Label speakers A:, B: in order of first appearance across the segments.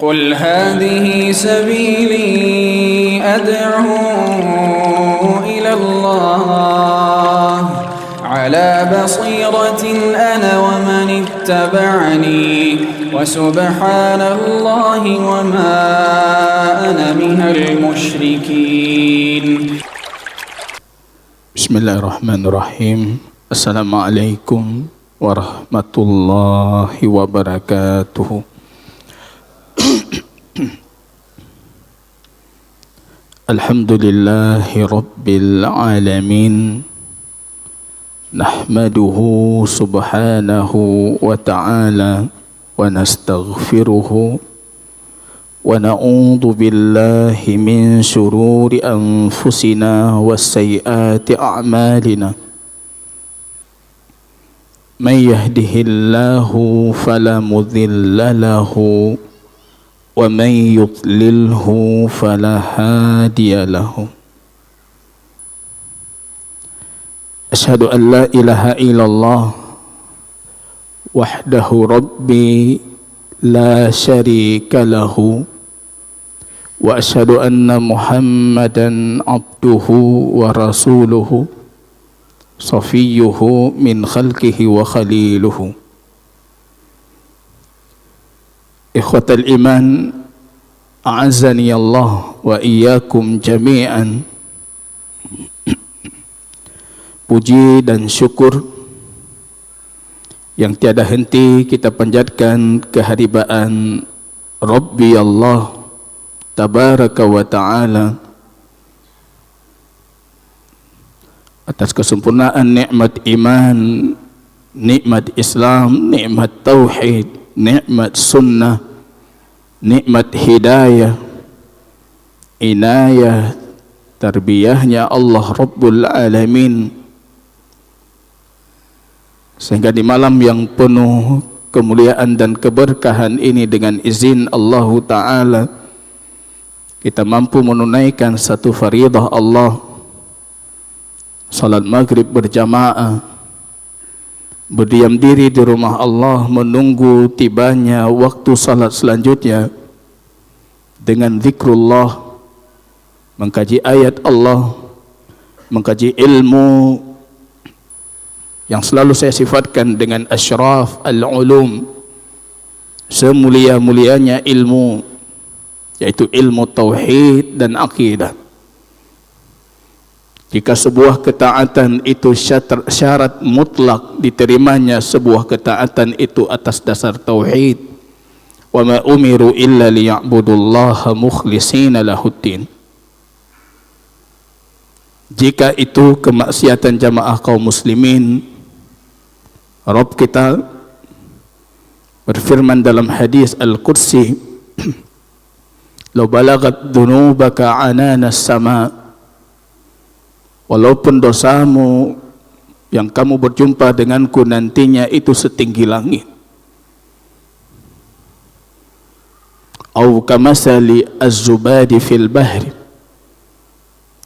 A: قل هذه سبيلي أدعو إلى الله على بصيرة أنا ومن اتبعني وسبحان الله وما أنا من المشركين.
B: بسم الله الرحمن الرحيم. السلام عليكم ورحمة الله وبركاته. Alhamdulillahi Rabbil Alamin. Nahmaduhu subhanahu wa ta'ala wa nastaghfiruhu wa na'udhu billahi min syururi anfusina wa sayyiati a'malina. Man yahdihillahu fala mudilla lahu wa man yudlilhu fala hadiya lahu. Asyhadu an la ilaha illallah wahdahu rabbi la syarika lahu wa asyhadu anna Muhammadan abduhu wa rasuluhu safiyyuhu min khalqihi wa khaliluhu. Ikhwatal iman, a'azzani Allah wa iyyakum jami'an. Puji dan syukur yang tiada henti kita panjatkan kehadibaan Rabbi Allah Tabaraka wa Ta'ala atas kesempurnaan nikmat iman, nikmat Islam, nikmat tauhid, nikmat sunnah, nikmat hidayah, inayah, tarbiyahnya Allah Rabbul Alamin, sehingga di malam yang penuh kemuliaan dan keberkahan ini dengan izin Allah Ta'ala kita mampu menunaikan satu faridah Allah, salat maghrib berjamaah, berdiam diri di rumah Allah menunggu tibanya waktu salat selanjutnya dengan zikrullah, mengkaji ayat Allah, mengkaji ilmu yang selalu saya sifatkan dengan asyraf al-ulum, semulia-mulianya ilmu, yaitu ilmu tauhid dan akidah. Jika sebuah ketaatan itu syarat mutlak diterimanya sebuah ketaatan itu atas dasar tauhid, wa ma umiru illa liya'budullaha mukhlishina lahuddin. Jika itu kemaksiatan jamaah kaum muslimin, Rabb kita berfirman dalam hadis Al-Qudsi, "Law balagat dzunubaka 'ananas sama'." Walaupun dosamu yang kamu berjumpa denganku nantinya itu setinggi langit. Au kamasali az-zubadi fil bahri,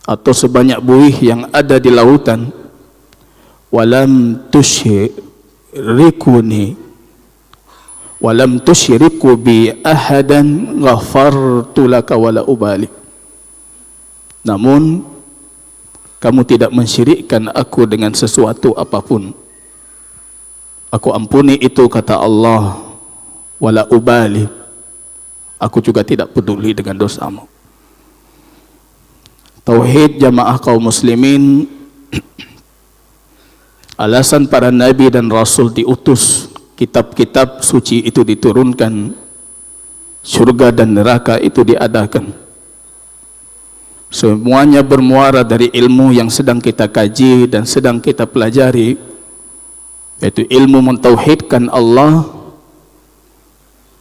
B: atau sebanyak buih yang ada di lautan. Walam tusyriku bi ahadan ghafartu laka wala ubali. Namun kamu tidak mensyirikkan aku dengan sesuatu apapun, aku ampuni itu, kata Allah, wala ubali, aku juga tidak peduli dengan dosamu. Tauhid jamaah kaum muslimin, alasan para nabi dan rasul diutus, kitab-kitab suci itu diturunkan, surga dan neraka itu diadakan. Semuanya bermuara dari ilmu yang sedang kita kaji dan sedang kita pelajari, yaitu ilmu mentauhidkan Allah,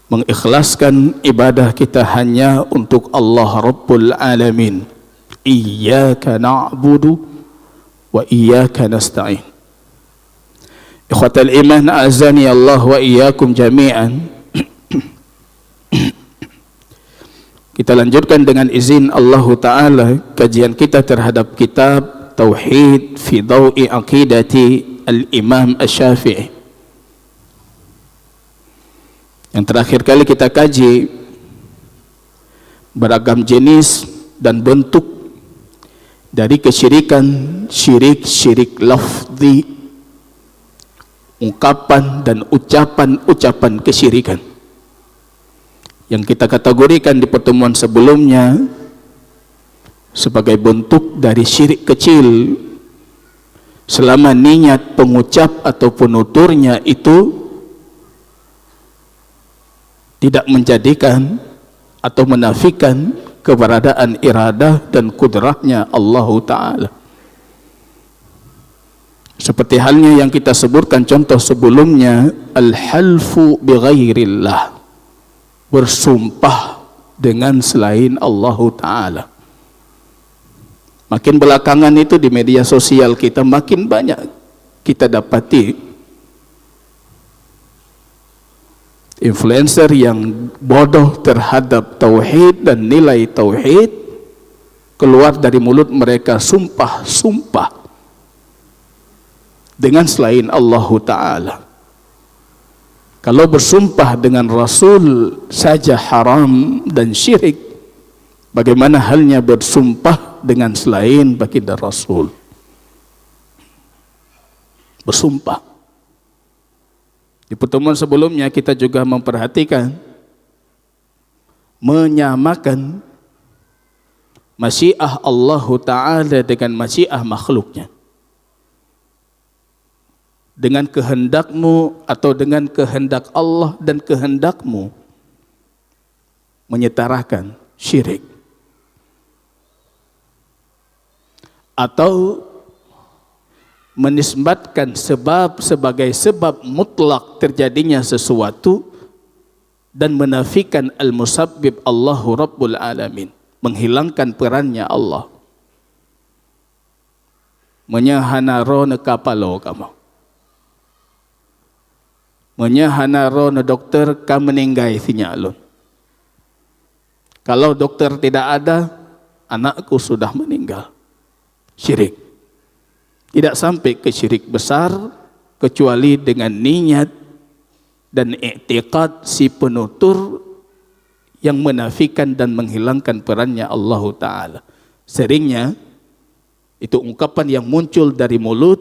B: mengikhlaskan ibadah kita hanya untuk Allah Rabbul Alamin. Iyyaka na'budu wa iyyaka nasta'in. Ikhwatal iman, azani Allah wa iyyakum jami'an. Kita lanjutkan dengan izin Allah Ta'ala kajian kita terhadap kitab Tauhid fi Dawi Aqidati Al-Imam Asy-Syafi'i. Yang terakhir kali kita kaji beragam jenis dan bentuk dari kesyirikan, syirik lafzi, ungkapan dan ucapan kesyirikan yang kita kategorikan di pertemuan sebelumnya sebagai bentuk dari syirik kecil selama niat pengucap atau penuturnya itu tidak menjadikan atau menafikan keberadaan iradah dan kudrahnya Allah Ta'ala. Seperti halnya yang kita sebutkan contoh sebelumnya, al-halfu bighairillah, bersumpah dengan selain Allah Ta'ala. Makin belakangan itu di media sosial kita makin banyak kita dapati influencer yang bodoh terhadap tauhid dan nilai tauhid, keluar dari mulut mereka sumpah dengan selain Allah Ta'ala. Kalau bersumpah dengan Rasul saja haram dan syirik, bagaimana halnya bersumpah dengan selain baginda Rasul? Bersumpah. Di pertemuan sebelumnya kita juga memperhatikan menyamakan masyiah Allah Ta'ala dengan masyiah makhluknya. Dengan kehendakmu atau dengan kehendak Allah dan kehendakmu, menyetarakan syirik. Atau menisbatkan sebab sebagai sebab mutlak terjadinya sesuatu dan menafikan al-musabbib Allahu Rabbul Alamin, menghilangkan perannya Allah. Menyahana ro kapalo kamu. Menyahana ro dokter kamu meninggai sinyalun. Kalau dokter tidak ada, anakku sudah meninggal. Syirik. Tidak sampai ke syirik besar kecuali dengan niat dan i'tiqad si penutur yang menafikan dan menghilangkan perannya Allah Ta'ala. Seringnya itu ungkapan yang muncul dari mulut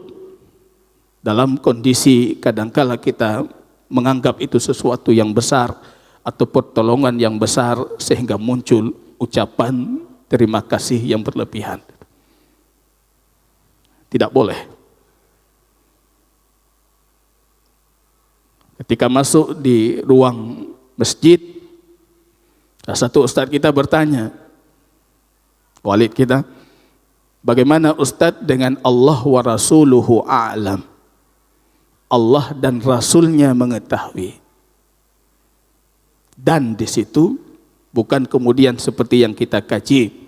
B: dalam kondisi kadangkala kita menganggap itu sesuatu yang besar atau pertolongan yang besar sehingga muncul ucapan terima kasih yang berlebihan. Tidak boleh. Ketika masuk di ruang masjid, salah satu ustaz kita bertanya, walid kita, bagaimana ustaz dengan Allah wa rasuluhu a'lam? Allah dan Rasulnya mengetahui. Dan di situ bukan kemudian seperti yang kita kaji.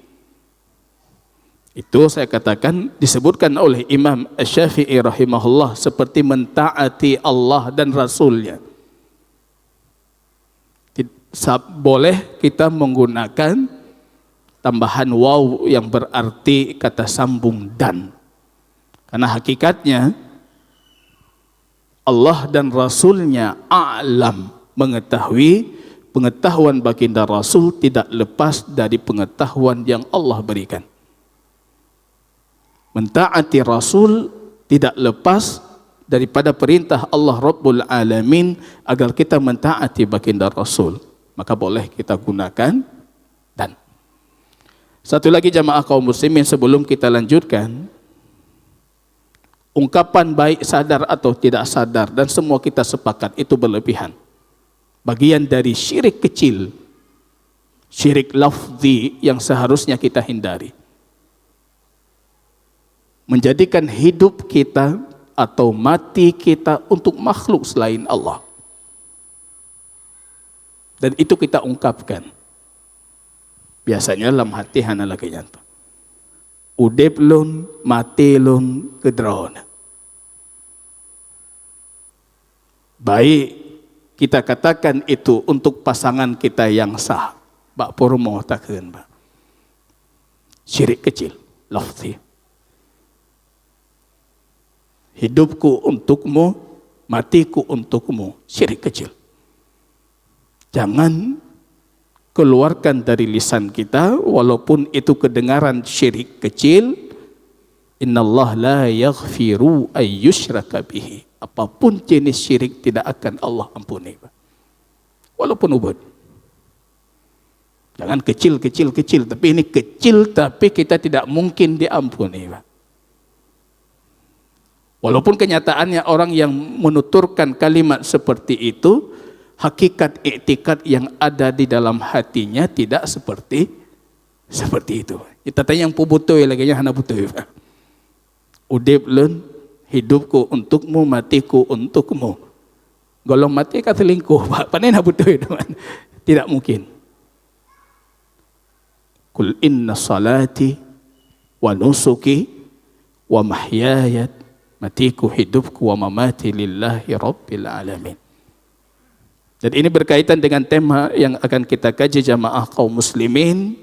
B: Itu saya katakan disebutkan oleh Imam Asy-Syafi'i rahimahullah seperti mentaati Allah dan Rasulnya. Boleh kita menggunakan tambahan waw yang berarti kata sambung dan. Karena hakikatnya Allah dan Rasulnya a'lam, mengetahui. Pengetahuan baginda Rasul tidak lepas dari pengetahuan yang Allah berikan. Mentaati Rasul tidak lepas daripada perintah Allah Rabbul Alamin agar kita mentaati baginda Rasul. Maka boleh kita gunakan dan. Satu lagi jamaah kaum muslimin sebelum kita lanjutkan. Ungkapan baik sadar atau tidak sadar dan semua kita sepakat itu berlebihan. Bagian dari syirik kecil, syirik lafzi yang seharusnya kita hindari. Menjadikan hidup kita atau mati kita untuk makhluk selain Allah. Dan itu kita ungkapkan. Biasanya dalam hati hana lagi nyanto. Udep lun, mati lun, kedron. Baik kita katakan itu untuk pasangan kita yang sah. Bak purmo takkan bak. Syirik kecil, lafzi. Hidupku untukmu, matiku untukmu. Syirik kecil. Jangan keluarkan dari lisan kita, walaupun itu kedengaran syirik kecil. Innallaha la yaghfiru ayyushraka bihi. Apapun jenis syirik tidak akan Allah ampuni, walaupun ubud. Jangan kecil, tapi ini kecil tapi kita tidak mungkin diampuni, Pak. Walaupun kenyataannya orang yang menuturkan kalimat seperti itu, hakikat iktikad yang ada di dalam hatinya tidak seperti itu. Kita tanya yang pubutoi lagi nya hana butoi, Pak. Udip lun, hidupku untukmu, matiku untukmu. Golong mati kata selingkuh, Pak. Panen hana butoi, teman. Tidak mungkin. Kul inna salati wa nusuki wa mahyaya, matiku, hidupku, wa mamati lillahi rabbil alamin. Dan ini berkaitan dengan tema yang akan kita kaji jamaah kaum muslimin,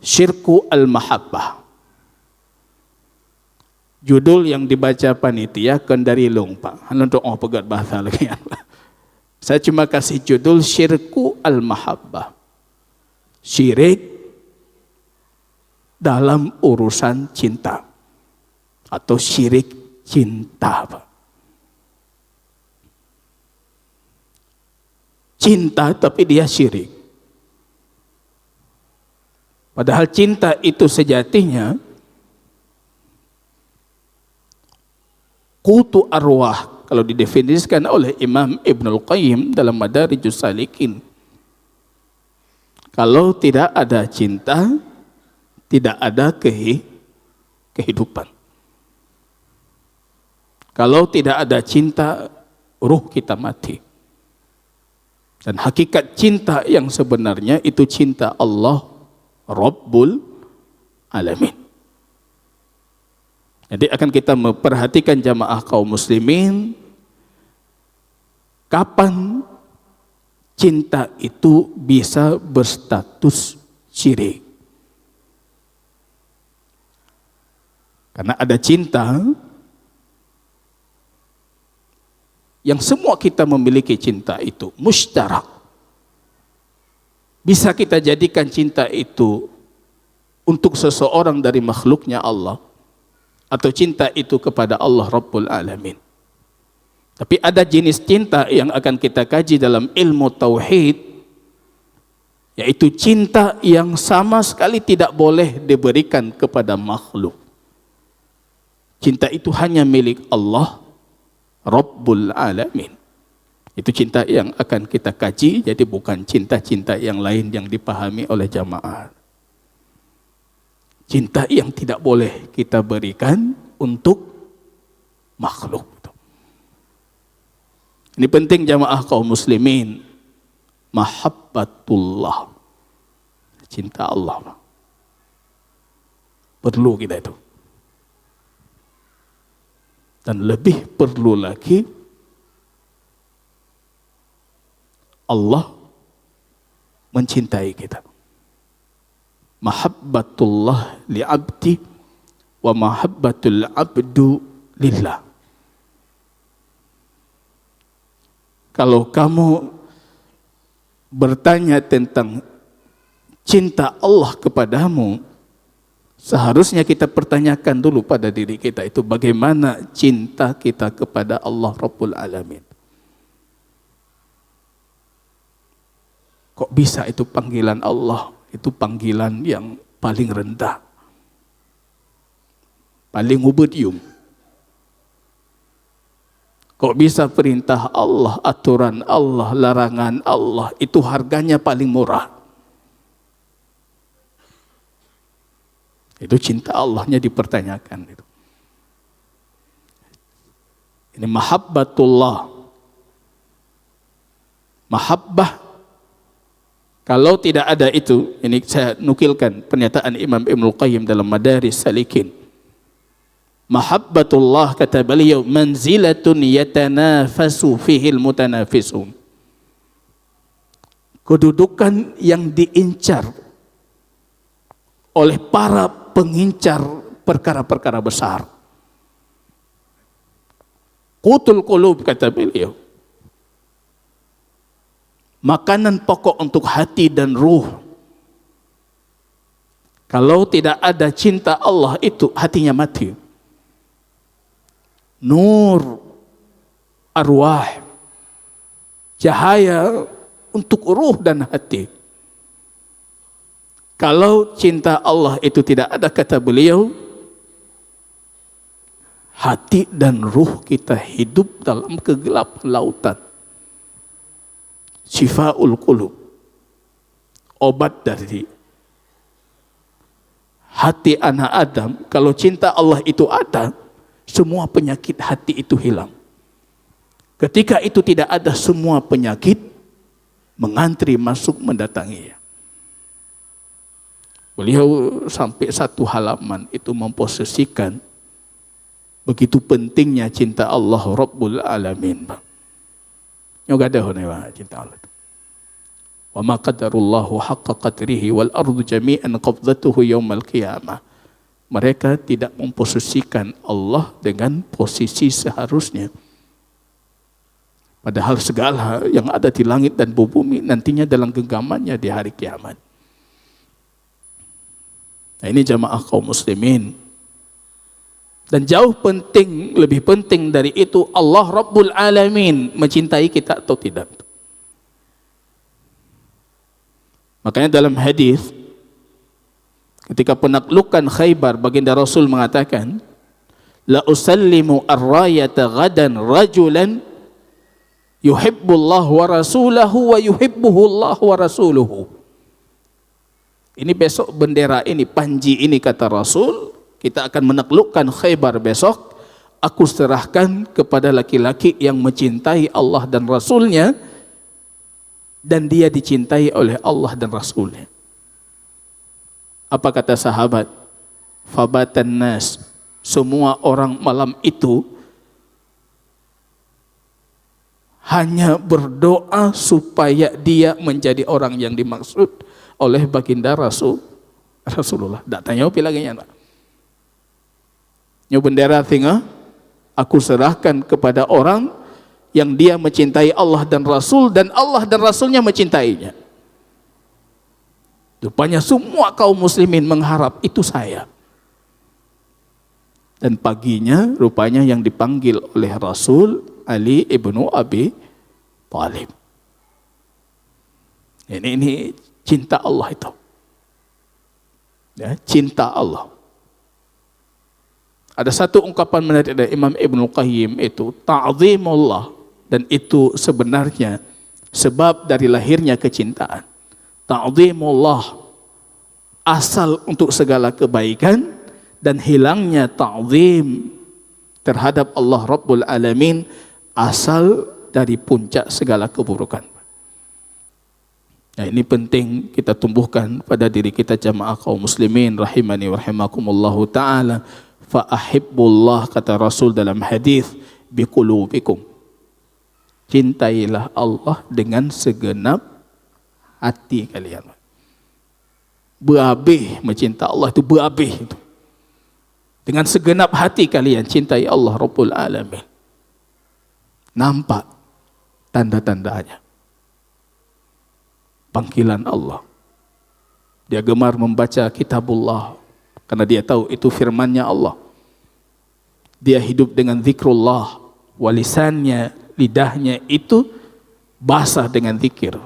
B: syirku al-mahabbah. Judul yang dibaca panitia kendari lung, Pak. Untuk pegat bahasa lagi. Saya cuma kasih judul syirku al-mahabbah. Syirik dalam urusan cinta atau syirik cinta, Pak. Cinta tapi dia syirik. Padahal cinta itu sejatinya qutu arwah, kalau didefinisikan oleh Imam Ibnul Qayyim dalam Madarijus Salikin. Kalau tidak ada cinta, tidak ada kehidupan. Kalau tidak ada cinta, ruh kita mati. Dan hakikat cinta yang sebenarnya itu cinta Allah Rabbul Alamin. Jadi akan kita memperhatikan jamaah kaum muslimin, kapan cinta itu bisa berstatus syirik. Karena ada cinta yang semua kita memiliki cinta itu musyarak. Bisa kita jadikan cinta itu untuk seseorang dari makhluknya Allah, atau cinta itu kepada Allah Rabbul Alamin. Tapi ada jenis cinta yang akan kita kaji dalam ilmu tauhid, yaitu cinta yang sama sekali tidak boleh diberikan kepada makhluk. Cinta itu hanya milik Allah Rabbul Alamin. Itu cinta yang akan kita kaji, jadi bukan cinta-cinta yang lain yang dipahami oleh jamaah. Cinta yang tidak boleh kita berikan untuk makhluk. Ini penting jamaah kaum muslimin. Mahabbatullah, cinta Allah. Perlu kita itu. Dan lebih perlu lagi, Allah mencintai kita. Mahabbatullah li'abdi wa mahabbatul abdu lillah. Kalau kamu bertanya tentang cinta Allah kepadamu, seharusnya kita pertanyakan dulu pada diri kita itu bagaimana cinta kita kepada Allah Rabbul Alamin. Kok bisa itu panggilan Allah, itu panggilan yang paling rendah, paling ubudium. Kok bisa perintah Allah, aturan Allah, larangan Allah, itu harganya paling murah. Itu cinta Allahnya dipertanyakan. Ini mahabbatullah. Mahabbah. Kalau tidak ada itu, ini saya nukilkan pernyataan Imam Ibnul Qayyim dalam Madaris Salikin. Mahabbatullah, kata beliau, manzilatun yatanafasu fihil mutanafisun. Kedudukan yang diincar oleh para pengincar perkara-perkara besar. Qutul qulub, kata beliau. makanan pokok untuk hati dan ruh. Kalau tidak ada cinta Allah itu hatinya mati. Nur arwah, cahaya untuk ruh dan hati. Kalau cinta Allah itu tidak ada, kata beliau, hati dan ruh kita hidup dalam kegelapan lautan. Syifaul qulub, obat dari hati anak Adam. Kalau cinta Allah itu ada, semua penyakit hati itu hilang. Ketika itu tidak ada, semua penyakit mengantri masuk mendatanginya. Beliau sampai satu halaman itu memposisikan begitu pentingnya cinta Allah Rabbul Alamin. Nyoga dah cinta Allah. Wa ma qadarullahu haqqa qadrihi wal ardu jami'an qabdatuhu yaumal qiyamah. Mereka tidak memposisikan Allah dengan posisi seharusnya. Padahal segala yang ada di langit dan bumi nantinya dalam genggamannya di hari kiamat. Nah, ini jamaah kaum muslimin. Dan jauh penting, lebih penting dari itu, Allah Rabbul Alamin mencintai kita atau tidak. Makanya dalam hadis ketika penaklukan Khaybar, baginda Rasul mengatakan, la usallimu ar-rayata ghadan rajulan yuhibbullah wa rasulahu wa yuhibbuhullah wa rasuluhu. Ini besok bendera ini, panji ini, kata Rasul, kita akan menaklukkan Khaybar besok. Aku serahkan kepada laki-laki yang mencintai Allah dan Rasulnya, dan dia dicintai oleh Allah dan Rasulnya. Apa kata sahabat? Fabatan nas, semua orang malam itu hanya berdoa supaya dia menjadi orang yang dimaksud oleh baginda Rasulullah. Tak tanya apa lagi ya, nyo bendera tinggal, aku serahkan kepada orang yang dia mencintai Allah dan Rasul, dan Allah dan Rasulnya mencintainya. Rupanya semua kaum muslimin mengharap itu saya. Dan paginya rupanya yang dipanggil oleh Rasul Ali ibnu Abi Thalib. Ini cinta Allah itu. Ya, cinta Allah. Ada satu ungkapan menarik dari Imam Ibnu Qayyim itu, ta'zimullah, dan itu sebenarnya sebab dari lahirnya kecintaan. Ta'zimullah, asal untuk segala kebaikan, dan hilangnya ta'zim terhadap Allah Rabbul Alamin, asal dari puncak segala keburukan. Nah, ini penting kita tumbuhkan pada diri kita jamaah kaum muslimin rahimani wa rahimakumullahu ta'ala. Fa'ahibbullah, kata Rasul dalam hadis, biqulubikum. Cintailah Allah dengan segenap hati kalian. Berhabis mencinta Allah itu, berhabis itu. Dengan segenap hati kalian cintai Allah Rabbul Alamin. Nampak tanda-tandanya. Panggilan Allah. Dia gemar membaca kitabullah karena dia tahu itu firman-Nya Allah. Dia hidup dengan zikrullah, walisannya, lidahnya itu basah dengan zikir.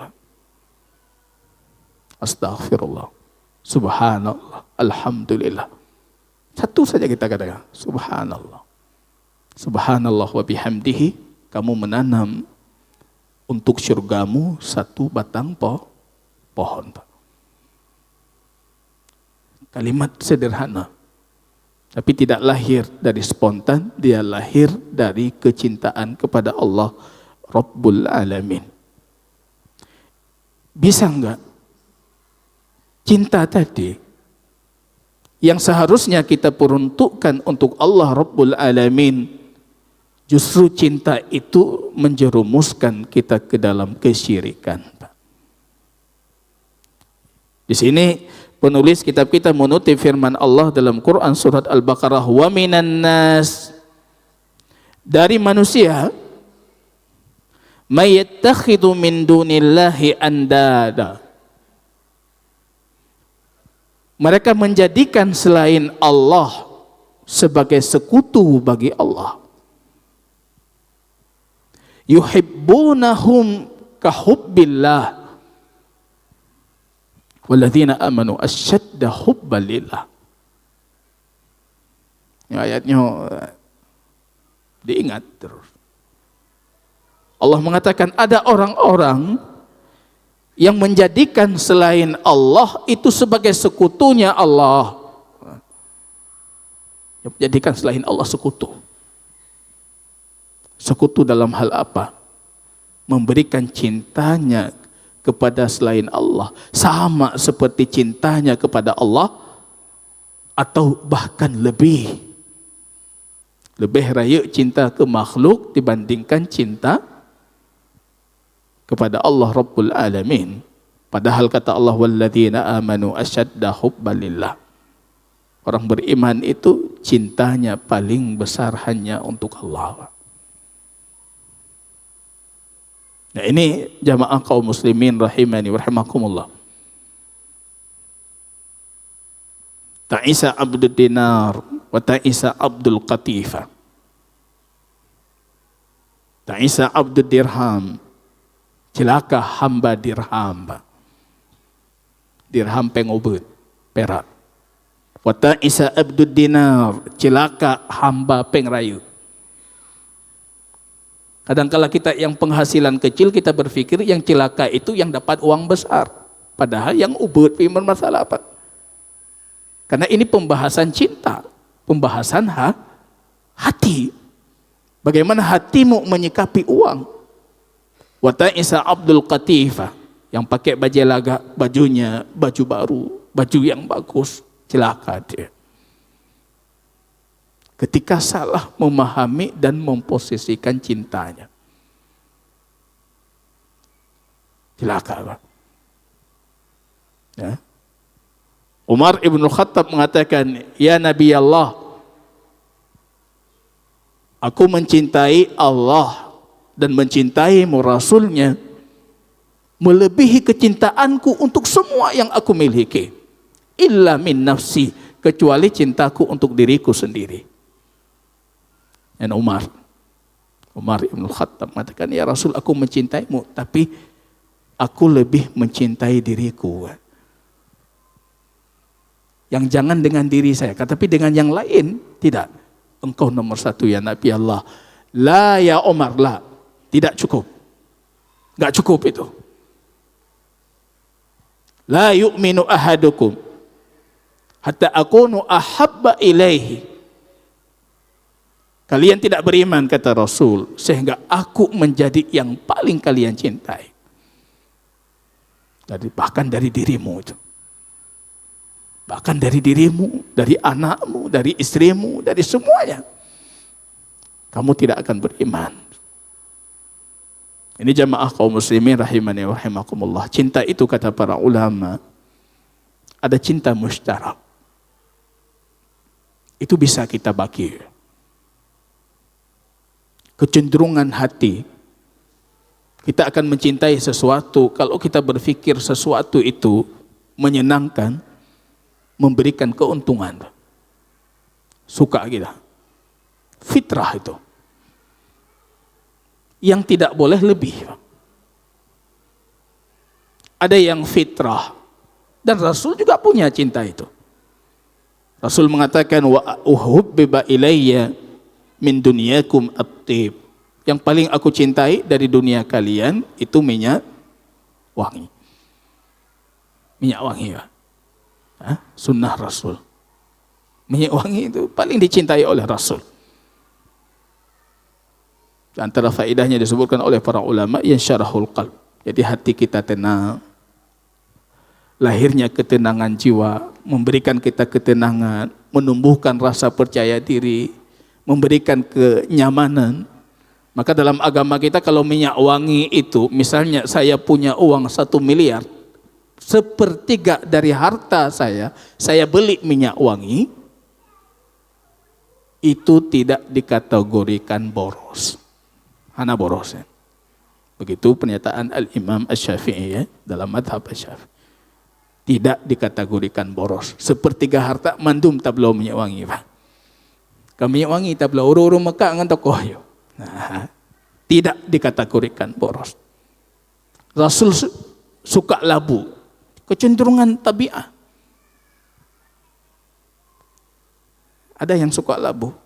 B: Astaghfirullah, subhanallah, alhamdulillah. Satu saja kita katakan, subhanallah. Subhanallah wa bihamdihi. Kamu menanam untuk syurgamu satu batang pohon. Kalimat sederhana, tapi tidak lahir dari spontan, dia lahir dari kecintaan kepada Allah Rabbul Alamin. Bisa enggak cinta tadi yang seharusnya kita peruntukkan untuk Allah Rabbul Alamin, justru cinta itu menjerumuskan kita ke dalam kesyirikan. Di sini penulis kitab kita menutip firman Allah dalam Quran surat Al-Baqarah, wa minan nas, dari manusia, may yattakhidhu min dunillahi andada. Mereka menjadikan selain Allah sebagai sekutu bagi Allah. Yuhibbunahum kahubbillah walladzina amanu asyadda hubban lillah. Ini ayatnya diingat terus. Allah mengatakan ada orang-orang yang menjadikan selain Allah itu sebagai sekutunya Allah. Yang menjadikan selain Allah sekutu. Sekutu dalam hal apa? Memberikan cintanya kepada selain Allah sama seperti cintanya kepada Allah, atau bahkan lebih raya cinta ke makhluk dibandingkan cinta kepada Allah Rabbul Alamin. Padahal kata Allah, walladzina amanu asyadda hubban lillah. Orang beriman itu cintanya paling besar hanya untuk Allah. Nah, ini jamaah kaum muslimin rahimani wa rahimakumullah. Ta'isa abdul dinar wa ta'isa abdul qatifa. Ta'isa abdul dirham, celaka hamba dirham. Dirham pengobet, perak. Wa ta'isa abdul dinar, celaka hamba pengrayu. Kadang-kala kita yang penghasilan kecil, kita berpikir yang celaka itu yang dapat uang besar. Padahal yang ubud firman masalah apa? Karena ini pembahasan cinta, pembahasan hati. Bagaimana hatimu menyikapi uang. Wa ta'isa abdul qatifah, yang pakai baju lagak, bajunya baju baru, baju yang bagus, celaka dia. Ketika salah memahami dan memposisikan cintanya. Celaka, Pak. Ya. Umar ibn Khattab mengatakan, ya Nabi Allah, aku mencintai Allah dan mencintaimu Rasulnya melebihi kecintaanku untuk semua yang aku miliki. Illa min nafsi, kecuali cintaku untuk diriku sendiri. Dan Umar ibn Khattab mengatakan, ya Rasul, aku mencintaimu, tapi aku lebih mencintai diriku. Yang jangan dengan diri saya, tapi dengan yang lain tidak. Engkau nomor satu ya Nabi Allah. La ya Umar, la. Tidak cukup. Enggak cukup itu. La yu'minu ahadukum hatta akunu ahabba ilaihi. Kalian tidak beriman, kata Rasul, sehingga aku menjadi yang paling kalian cintai. Bahkan dari dirimu itu. Bahkan dari dirimu, dari anakmu, dari istrimu, dari semuanya. Kamu tidak akan beriman. Ini jamaah kaum muslimin rahimani wa rahimakumullah. Cinta itu kata para ulama, ada cinta musytarak. Itu bisa kita bagi. Kecenderungan hati, kita akan mencintai sesuatu kalau kita berpikir sesuatu itu menyenangkan, memberikan keuntungan. Suka kita. Fitrah itu. Yang tidak boleh lebih. Ada yang fitrah, dan Rasul juga punya cinta itu. Rasul mengatakan, wa uhubbiba ilayya min dunyakum at-tib. Yang paling aku cintai dari dunia kalian itu minyak wangi. Minyak wangi, ya. Sunnah Rasul. Minyak wangi itu paling dicintai oleh Rasul. Antara faedahnya disebutkan oleh para ulama, yansyarahul qalb. Jadi hati kita tenang. Lahirnya ketenangan jiwa, memberikan kita ketenangan, menumbuhkan rasa percaya diri, memberikan kenyamanan. Maka dalam agama kita kalau minyak wangi itu, misalnya saya punya uang 1 miliar, 1/3 dari harta saya beli minyak wangi, itu tidak dikategorikan boros. Hana boros, ya. Begitu pernyataan Al-Imam Asy-Syafi'i ya, dalam madhab Asy-Syafi'i. Tidak dikategorikan boros. Sepertiga harta mandum tak belum minyak wangi, Pak. Kalau minyak wangi tak belum urus Mekah dengan tokoh yo. Nah, tidak dikategorikan boros. Rasul suka labu. Kecenderungan tabiat. Ada yang suka labu.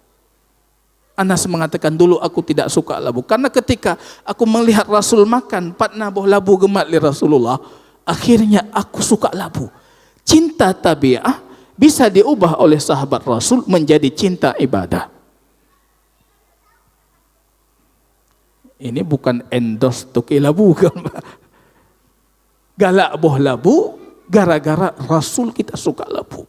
B: Anas mengatakan dulu aku tidak suka labu. Karena ketika aku melihat Rasul makan 4 nabuh labu gemat li Rasulullah, akhirnya aku suka labu. Cinta tabi'ah bisa diubah oleh sahabat Rasul menjadi cinta ibadah. Ini bukan endorse toki labu kan? Galak boh labu gara-gara Rasul kita suka labu.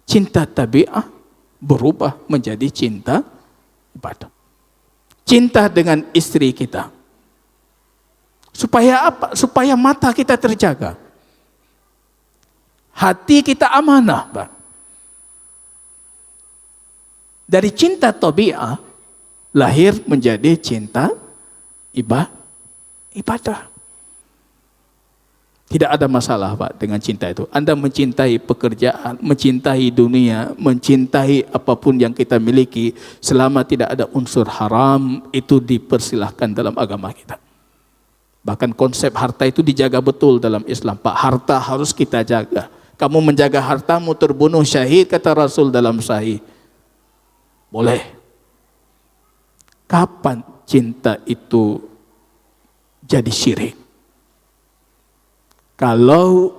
B: Cinta tabi'ah berubah menjadi cinta ibadah. Cinta dengan istri kita. Supaya apa? Supaya mata kita terjaga. Hati kita amanah, Pak. Dari cinta tabi'ah lahir menjadi cinta ibadah. Tidak ada masalah, Pak, dengan cinta itu. Anda mencintai pekerjaan, mencintai dunia, mencintai apapun yang kita miliki, selama tidak ada unsur haram, itu dipersilahkan dalam agama kita. Bahkan konsep harta itu dijaga betul dalam Islam, Pak. Harta harus kita jaga. Kamu menjaga hartamu terbunuh syahid, kata Rasul dalam Sahih. Boleh. Kapan cinta itu jadi syirik? Kalau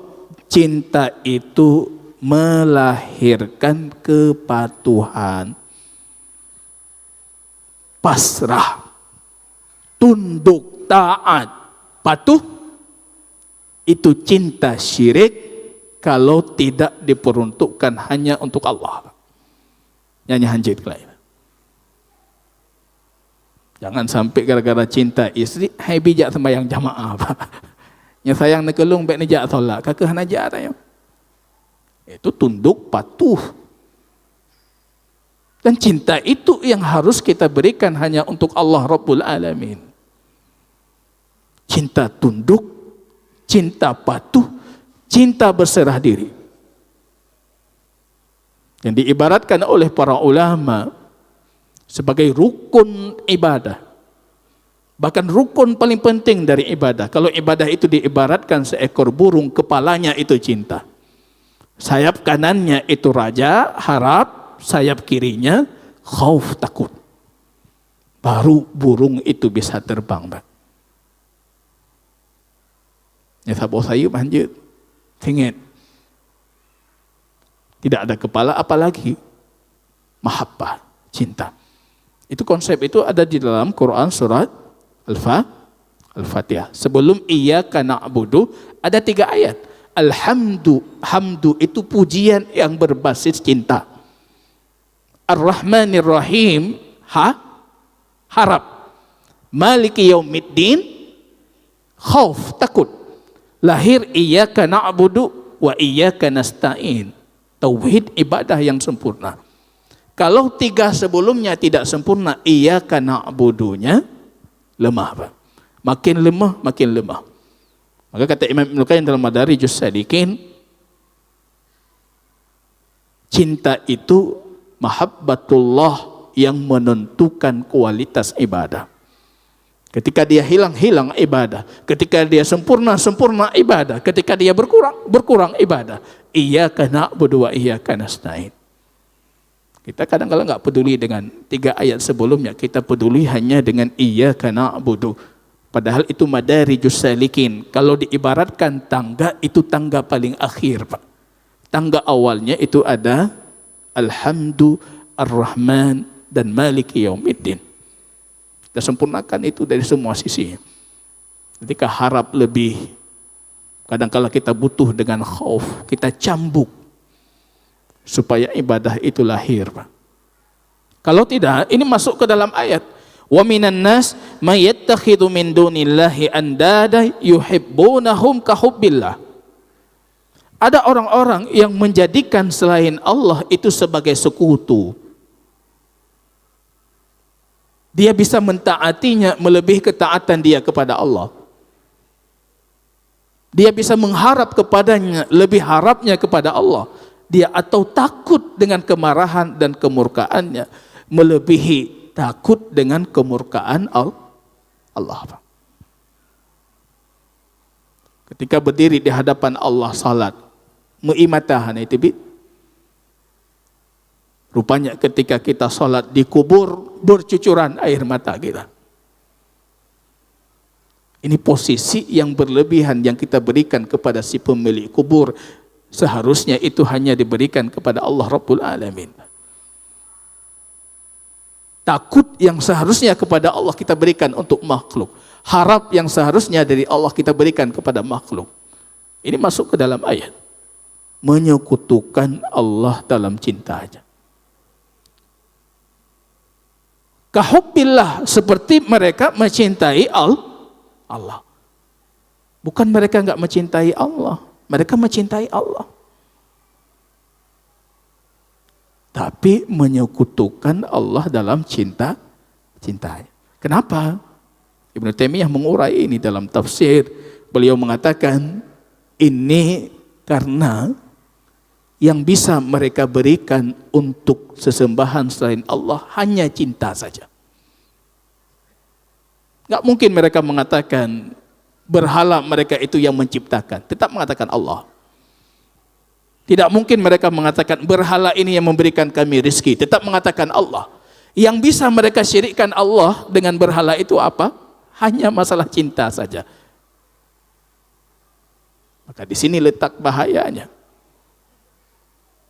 B: cinta itu melahirkan kepatuhan, pasrah, tunduk, taat, patuh, itu cinta syirik kalau tidak diperuntukkan hanya untuk Allah. Nyanyi hanjit lain. Jangan sampai gara-gara cinta istri, hai bijak sembahyang jamaah, Pak. Yang sayang nekelung baik nejak solat, kakak najak tanya. Itu tunduk patuh. Dan cinta itu yang harus kita berikan hanya untuk Allah Rabbul Alamin. Cinta tunduk, cinta patuh, cinta berserah diri. Yang diibaratkan oleh para ulama sebagai rukun ibadah. Bahkan rukun paling penting dari ibadah. Kalau ibadah itu diibaratkan seekor burung, kepalanya itu cinta. Sayap kanannya itu raja, harap. Sayap kirinya khauf, takut. Baru burung itu bisa terbang. Ya sabar saya lanjut. Ingat. Tidak ada kepala apalagi mahabbah, cinta. Itu konsep itu ada di dalam Quran surat Al-Fatihah. Sebelum iyyaka na'budu ada 3 ayat. Hamdu itu pujian yang berbasis cinta. Ar-Rahmanir Rahim, harap. Maliki yaumiddin, khauf, takut. Lahir iyyaka na'budu wa iyyaka nasta'in. Tauhid ibadah yang sempurna. Kalau 3 sebelumnya tidak sempurna, iyyaka na'budunya lemah, Pak. Makin lemah, makin lemah. Maka kata Imam Ibnu Qayyim dalam Madarijus Salikin, cinta itu mahabbatullah yang menentukan kualitas ibadah. Ketika dia hilang, hilang ibadah. Ketika dia sempurna, sempurna ibadah. Ketika dia berkurang, berkurang ibadah. Iyyaka na'budu wa iyyaka nasta'in. Kita kadang-kadang enggak peduli dengan 3 ayat sebelumnya, kita peduli hanya dengan iyyaka na'budu. Padahal itu Madarijus Salikin. Kalau diibaratkan tangga, itu tangga paling akhir, Pak. Tangga awalnya itu ada Alhamdu, Ar-Rahman, dan Maliki Yaumiddin. Kita sempurnakan itu dari semua sisi. Ketika harap lebih, kadang-kadang kita butuh dengan khauf, kita cambuk supaya ibadah itu lahir, Pak. Kalau tidak, ini masuk ke dalam ayat. Wa minan nas may yattakhidhu min dunillahi andada yuhibbunahum ka hubbillah. Ada orang-orang yang menjadikan selain Allah itu sebagai sekutu. Dia bisa mentaatinya melebihi ketaatan dia kepada Allah. Dia bisa mengharap kepadanya lebih harapnya kepada Allah. Dia atau takut dengan kemarahan dan kemurkaannya melebihi takut dengan kemurkaan Allah. Ketika berdiri di hadapan Allah salat, mu'imatahan itu rupanya ketika kita salat di kubur bercucuran air mata kita. Ini posisi yang berlebihan yang kita berikan kepada si pemilik kubur. Seharusnya itu hanya diberikan kepada Allah Rabbul Alamin. Takut yang seharusnya kepada Allah kita berikan untuk makhluk. Harap yang seharusnya dari Allah kita berikan kepada makhluk. Ini masuk ke dalam ayat. Menyekutukan Allah dalam cintanya. Kahubbillah, seperti mereka mencintai Allah. Bukan mereka enggak mencintai Allah, mereka mencintai Allah. Tapi menyekutukan Allah dalam cintanya. Kenapa? Ibnu Taimiyah mengurai ini dalam tafsir. Beliau mengatakan ini karena yang bisa mereka berikan untuk sesembahan selain Allah hanya cinta saja. Enggak mungkin mereka mengatakan berhala mereka itu yang menciptakan, tetap mengatakan Allah. Tidak mungkin mereka mengatakan berhala ini yang memberikan kami rezeki, tetap mengatakan Allah. Yang bisa mereka syirikkan Allah dengan berhala itu apa? Hanya masalah cinta saja. Maka di sini letak bahayanya.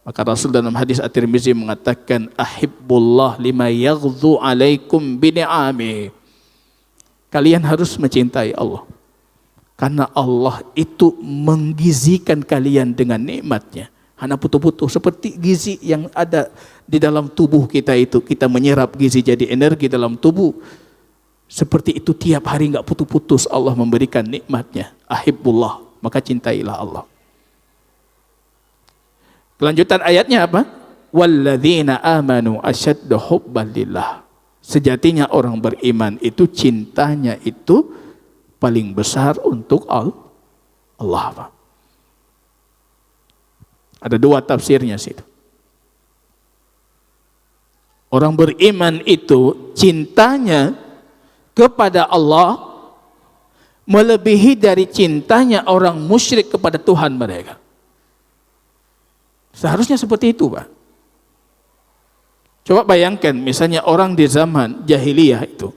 B: Maka Rasul dalam hadis At-Tirmizi mengatakan ahibbullah lima yaghzu alaikum bini'ami. Kalian harus mencintai Allah. Karena Allah itu menggizikan kalian dengan nikmatnya. Hana putu-putu seperti gizi yang ada di dalam tubuh kita itu. Kita menyerap gizi jadi energi dalam tubuh. Seperti itu tiap hari enggak putus-putus Allah memberikan nikmatnya. Ahibbullah, maka cintailah Allah. Kelanjutan ayatnya apa? Walladzina amanu asyaddu hubban lillah. Sejatinya orang beriman itu cintanya itu paling besar untuk Allah. Ada dua tafsirnya situ. Orang beriman itu cintanya kepada Allah melebihi dari cintanya orang musyrik kepada Tuhan mereka. Seharusnya seperti itu, Pak. Coba bayangkan misalnya orang di zaman jahiliyah itu.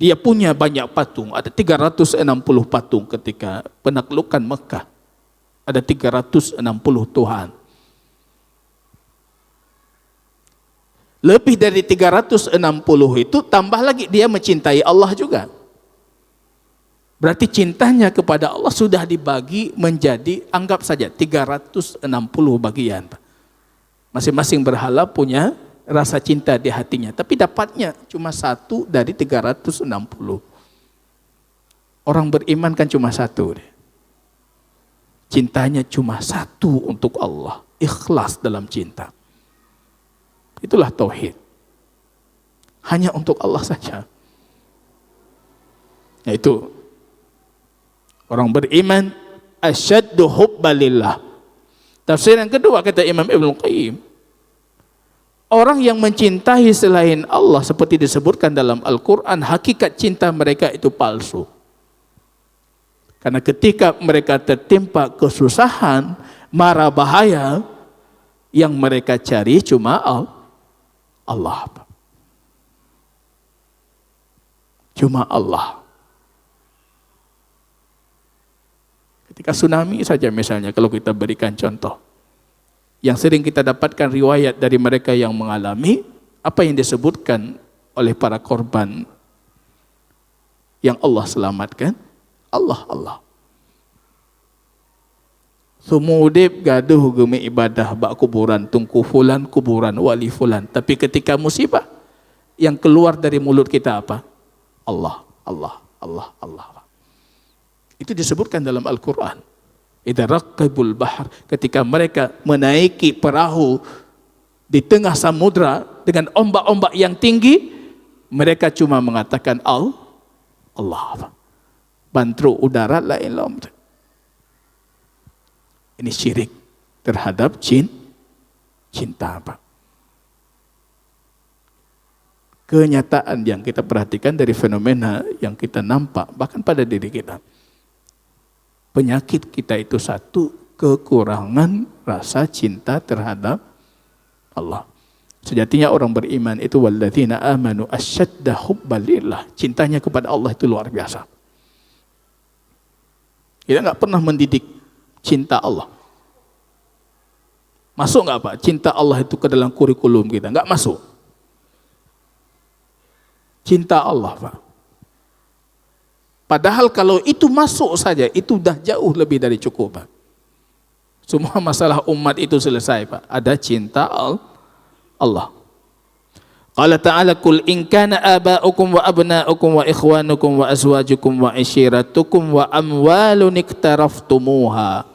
B: Dia punya banyak patung, ada 360 patung ketika penaklukan Mekah. Ada 360 Tuhan. Lebih dari 360 itu tambah lagi dia mencintai Allah juga. Berarti cintanya kepada Allah sudah dibagi menjadi, anggap saja 360 bagian. Masing-masing berhala punya rasa cinta di hatinya, tapi dapatnya cuma satu dari 360. Orang beriman kan cuma satu. Cintanya cuma satu untuk Allah, ikhlas dalam cinta. Itulah tauhid. Hanya untuk Allah saja. Yaitu orang beriman asyaddu hubbalillah. Tafsir yang kedua kata Imam Ibnu Qayyim, orang yang mencintai selain Allah seperti disebutkan dalam Al-Quran, hakikat cinta mereka itu palsu. Karena ketika mereka tertimpa kesusahan, mara bahaya, yang mereka cari cuma Allah. Cuma Allah. Ketika tsunami saja misalnya, kalau kita berikan contoh, yang sering kita dapatkan riwayat dari mereka yang mengalami, apa yang disebutkan oleh para korban yang Allah selamatkan? Allah. Sumudib gaduh gemi ibadah bak kuburan tungku fulan, kuburan wali fulan. Tapi ketika musibah, yang keluar dari mulut kita apa? Allah. Itu disebutkan dalam Al-Quran. Idza raqabul bahr, ketika mereka menaiki perahu di tengah samudra dengan ombak-ombak yang tinggi, Mereka cuma mengatakan Allah. Bantru udara la ilam. Ini syirik terhadap cinta apa? Kenyataan yang kita perhatikan dari fenomena yang kita nampak bahkan pada diri kita. Penyakit kita itu satu, kekurangan rasa cinta terhadap Allah. Sejatinya orang beriman itu walladzina amanu asyadda hubban lillah. Cintanya kepada Allah itu luar biasa. Kita enggak pernah mendidik cinta Allah. Masuk enggak Pak? Cinta Allah itu ke dalam kurikulum kita? Enggak masuk. Cinta Allah Pak. Padahal kalau itu masuk saja, itu dah jauh lebih dari cukup Pak. Semua masalah umat itu selesai Pak. Ada cinta Allah. Qala ta'ala kul in kana aba'ukum wa abna'ukum wa ikhwanukum wa azwajukum wa ishiratukum wa amwalun iktaraftumuha.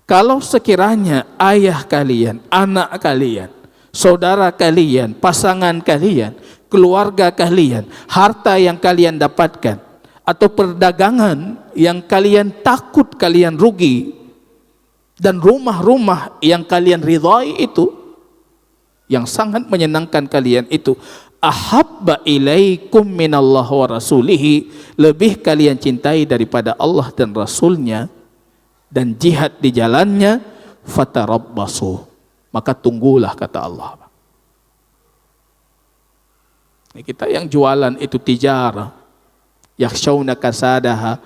B: Kalau sekiranya ayah kalian, anak kalian, saudara kalian, pasangan kalian, keluarga kalian, harta yang kalian dapatkan, atau perdagangan yang kalian takut kalian rugi, dan rumah-rumah yang kalian ridhai itu, yang sangat menyenangkan kalian itu, ahabba ilaikum minallah wa rasulihi, lebih kalian cintai daripada Allah dan Rasulnya, dan jihad di jalannya, fatarabbasu, maka tunggulah kata Allah. Ini kita yang jualan itu tijarah, yakhshawna kasadaha,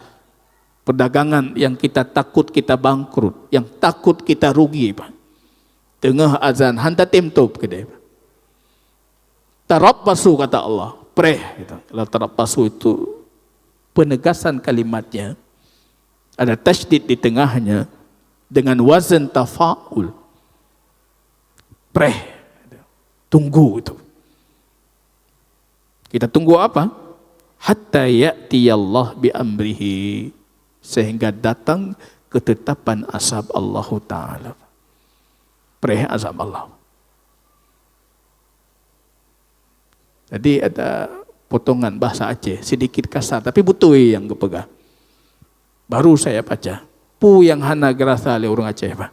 B: perdagangan yang kita takut kita bangkrut, yang takut kita rugi Pak. Tengah azan hantar temtop ke dia. Tarabbasu kata Allah, preh gitu. Kalau tarabbasu itu penegasan kalimatnya, ada tasydid di tengahnya dengan wazan tafaul. Preh, tunggu itu. Kita tunggu apa? Hatta ya'tiyallah bi amrihi, sehingga datang ketetapan azab Allah Ta'ala. Perih azab Allah. Jadi ada potongan bahasa Aceh, sedikit kasar, tapi betul yang kepegang. Baru saya baca. Pu yang hana gerasa oleh orang Aceh Pak.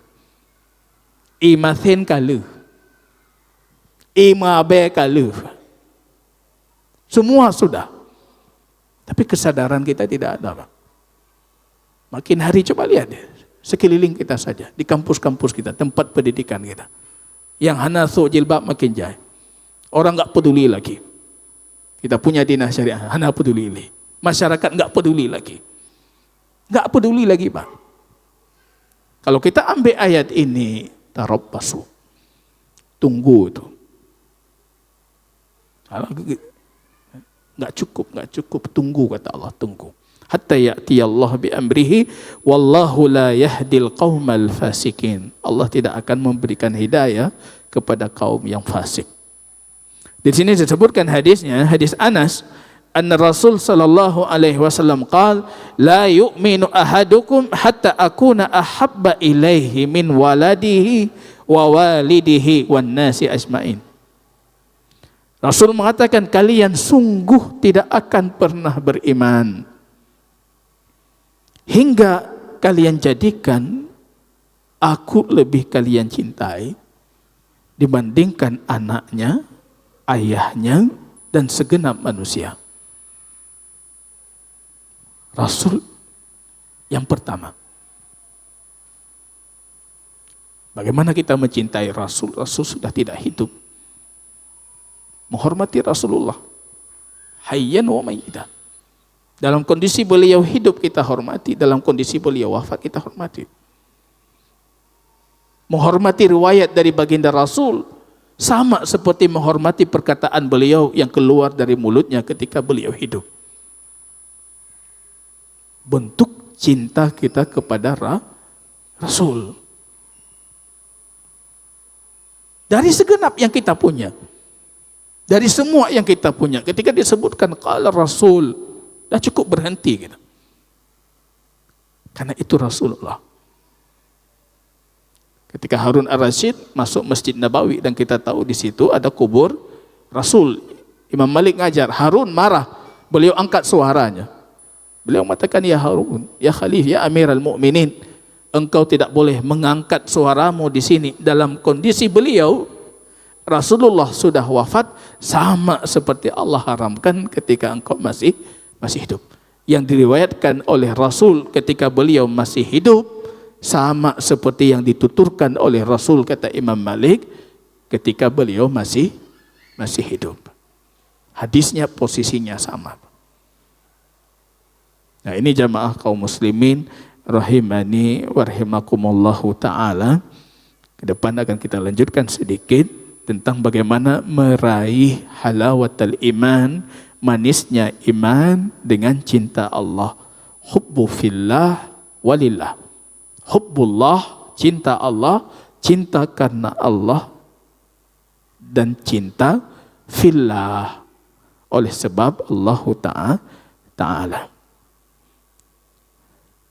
B: Imathen kalu. Imabe kalu. Semua sudah. Tapi kesadaran kita tidak ada Pak. Makin hari coba lihat deh. Sekeliling kita saja, di kampus-kampus kita, tempat pendidikan kita. Yang hana sok jilbab makin jahil. Orang enggak peduli lagi. Kita punya dinas syariah, hana peduli lagi. Masyarakat enggak peduli lagi. Enggak peduli lagi Pak. Kalau kita ambil ayat ini, tarabbasu. Tunggu itu. Enggak cukup, tunggu kata Allah, tunggu. Hatta ya'tiyallah bi amrihi wallahu la yahdil qaumal fasikin. Allah tidak akan memberikan hidayah kepada kaum yang fasik. Di sini disebutkan hadisnya, hadis Anas, anna Rasul sallallahu alaihi wasallam qaal la yu'minu ahadukum hatta akuna ahabba ilaihi min waladihi wa walidihi wan nasi ajmain. Rasul mengatakan kalian sungguh tidak akan pernah beriman hingga kalian jadikan aku lebih kalian cintai dibandingkan anaknya, ayahnya, dan segenap manusia. Rasul yang pertama. Bagaimana kita mencintai Rasul? Rasul sudah tidak hidup. Menghormati Rasulullah. Hayyan wa mayyitan. Dalam kondisi beliau hidup kita hormati, dalam kondisi beliau wafat kita hormati. Menghormati riwayat dari baginda Rasul sama seperti menghormati perkataan beliau yang keluar dari mulutnya ketika beliau hidup. Bentuk cinta kita kepada Rasul. Dari segenap yang kita punya. Dari semua yang kita punya. Ketika disebutkan qala Rasul, dah cukup berhenti kita. Karena itu Rasulullah. Ketika Harun ar-Rasyid masuk Masjid Nabawi dan kita tahu di situ ada kubur Rasul Imam Malik ngajar, Harun marah, beliau angkat suaranya. Beliau mengatakan, ya Harun, ya Khalif, ya Amirul Mukminin, engkau tidak boleh mengangkat suaramu di sini. Dalam kondisi beliau, Rasulullah sudah wafat, sama seperti Allah haramkan ketika engkau masih hidup. Yang diriwayatkan oleh Rasul ketika beliau masih hidup, sama seperti yang dituturkan oleh Rasul, kata Imam Malik, ketika beliau masih hidup. Hadisnya posisinya sama. Nah, ini jamaah kaum muslimin rahimani wa rahimakumullahu ta'ala. Ke depan akan kita lanjutkan sedikit tentang bagaimana meraih halawatul iman, manisnya iman dengan cinta Allah. Hubbu fillah walillah. Hubbullah, cinta Allah, cinta karena Allah, dan cinta fillah, oleh sebab Allah Ta'ala.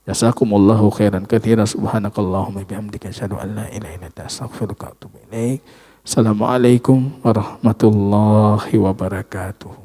B: Jazakumullahu khairan katsiran, subhanakallahumma bihamdika asyhadu an la ilaha illa anta astaghfiruka wa atubu ilaik. Assalamualaikum warahmatullahi wabarakatuh.